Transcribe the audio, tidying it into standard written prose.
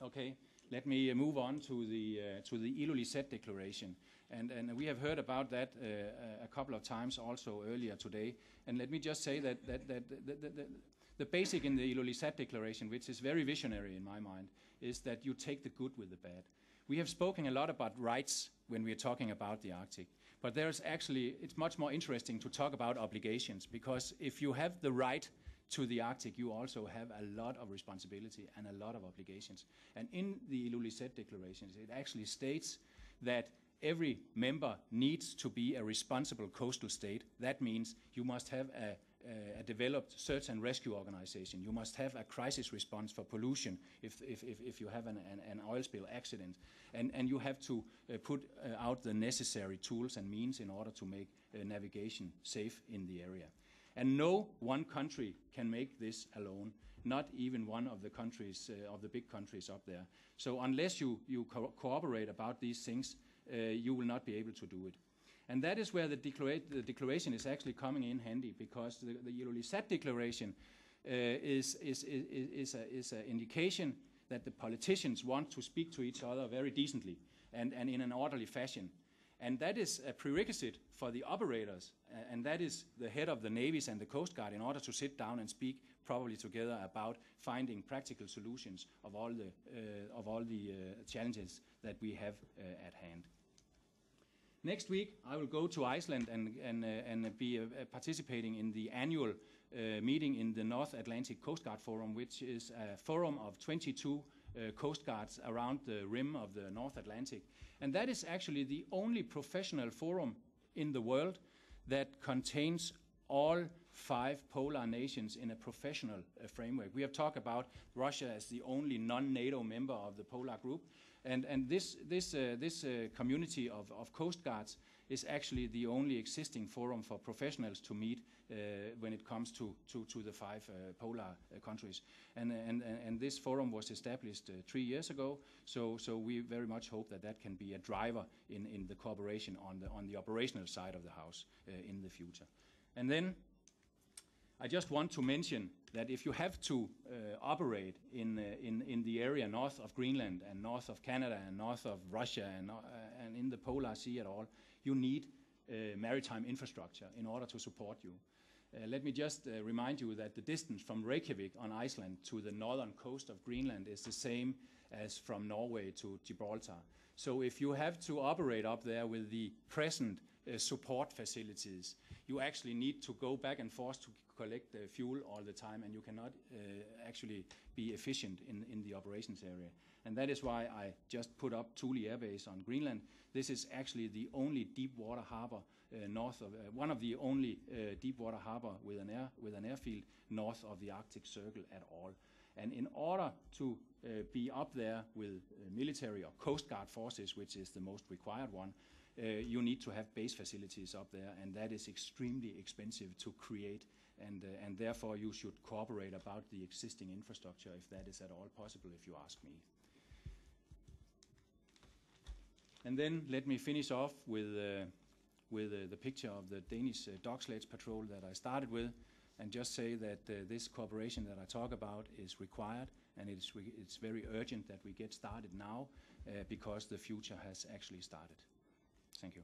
Okay, let me move on to the Ilulissat Declaration, and we have heard about that a couple of times also earlier today. And let me just say that the basic in the Ilulissat Declaration, which is very visionary in my mind, is that you take the good with the bad. We have spoken a lot about rights when we are talking about the Arctic, but it's much more interesting to talk about obligations, because if you have the right to the Arctic, you also have a lot of responsibility and a lot of obligations. And in the Ilulissat Declarations, it actually states that every member needs to be a responsible coastal state. That means you must have a developed search and rescue organization. You must have a crisis response for pollution if you have an oil spill accident. And you have to put out the necessary tools and means in order to make navigation safe in the area. And no one country can make this alone, not even one of the countries, of the big countries up there. So unless you cooperate about these things, you will not be able to do it. And that is where the declaration is actually coming in handy, because the Ilulissat Declaration is an indication that the politicians want to speak to each other very decently and in an orderly fashion. And that is a prerequisite for the operators, and that is the head of the navies and the Coast Guard, in order to sit down and speak probably together about finding practical solutions of all the challenges that we have at hand. Next week, I will go to Iceland and be participating in the annual meeting in the North Atlantic Coast Guard Forum, which is a forum of 22 Coast Guards around the rim of the North Atlantic. And that is actually the only professional forum in the world that contains all 5 polar nations in a professional framework. We have talked about Russia as the only non-NATO member of the polar group. And this community of Coast Guards is actually the only existing forum for professionals to meet when it comes to the 5 polar countries. And this forum was established 3 years ago, so we very much hope that can be a driver in the cooperation on the operational side of the house in the future. And then I just want to mention that if you have to operate in the area north of Greenland and north of Canada and north of Russia and in the Polar Sea at all, you need maritime infrastructure in order to support you. Let me just remind you that the distance from Reykjavik on Iceland to the northern coast of Greenland is the same as from Norway to Gibraltar. So if you have to operate up there with the present support facilities, you actually need to go back and forth to collect fuel all the time, and you cannot actually be efficient in the operations area. And that is why I just put up Thule Air Base on Greenland. This is actually the only deep water harbor north of, one of the only deep water harbor with an airfield north of the Arctic Circle at all. And in order to be up there with military or Coast Guard forces, which is the most required one, you need to have base facilities up there, and that is extremely expensive to create, and therefore you should cooperate about the existing infrastructure if that is at all possible, if you ask me. And then let me finish off with the picture of the Danish dog sledge patrol that I started with, and just say that this cooperation that I talk about is required, and it's very urgent that we get started now because the future has actually started. Thank you.